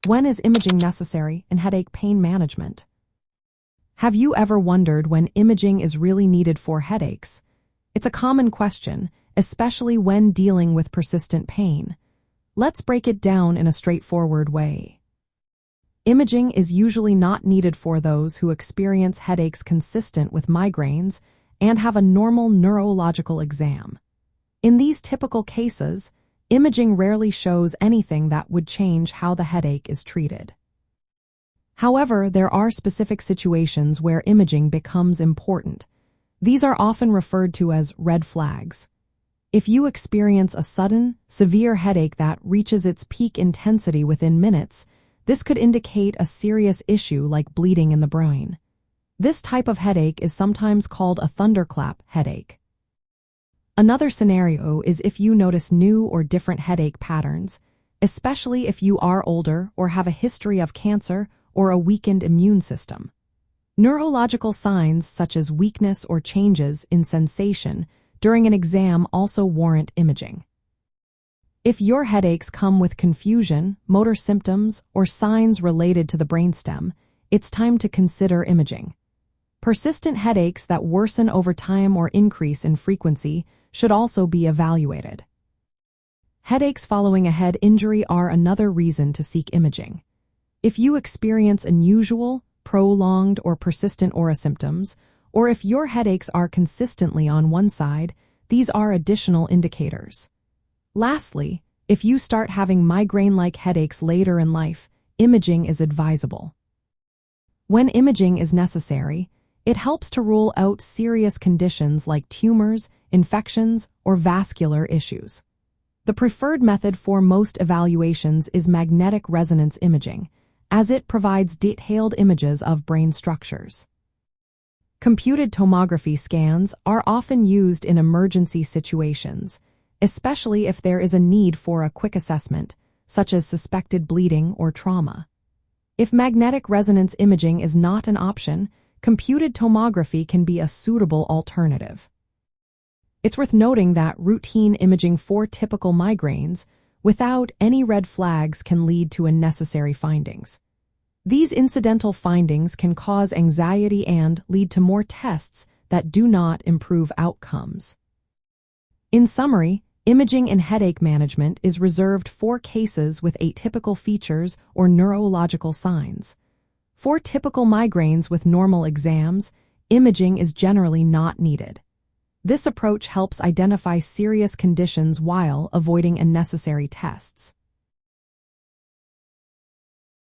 When is imaging necessary in headache pain management? Have you ever wondered when imaging is really needed for headaches? It's a common question, especially when dealing with persistent pain. Let's break it down in a straightforward way. Imaging is usually not needed for those who experience headaches consistent with migraines and have a normal neurological exam. In these typical cases, imaging rarely shows anything that would change how the headache is treated. However, there are specific situations where imaging becomes important. These are often referred to as red flags. If you experience a sudden, severe headache that reaches its peak intensity within minutes, this could indicate a serious issue like bleeding in the brain. This type of headache is sometimes called a thunderclap headache. Another scenario is if you notice new or different headache patterns, especially if you are older or have a history of cancer or a weakened immune system. Neurological signs such as weakness or changes in sensation during an exam also warrant imaging. If your headaches come with confusion, motor symptoms, or signs related to the brainstem, it's time to consider imaging. Persistent headaches that worsen over time or increase in frequency should also be evaluated. Headaches following a head injury are another reason to seek imaging. If you experience unusual, prolonged, or persistent aura symptoms, or if your headaches are consistently on one side, these are additional indicators. Lastly, if you start having migraine-like headaches later in life, imaging is advisable. When imaging is necessary, it helps to rule out serious conditions like tumors, infections, or vascular issues. The preferred method for most evaluations is magnetic resonance imaging, as it provides detailed images of brain structures. Computed tomography scans are often used in emergency situations, especially if there is a need for a quick assessment, such as suspected bleeding or trauma. If magnetic resonance imaging is not an option, computed tomography can be a suitable alternative. It's worth noting that routine imaging for typical migraines without any red flags can lead to unnecessary findings. These incidental findings can cause anxiety and lead to more tests that do not improve outcomes. In summary, imaging in headache management is reserved for cases with atypical features or neurological signs. For typical migraines with normal exams, imaging is generally not needed. This approach helps identify serious conditions while avoiding unnecessary tests.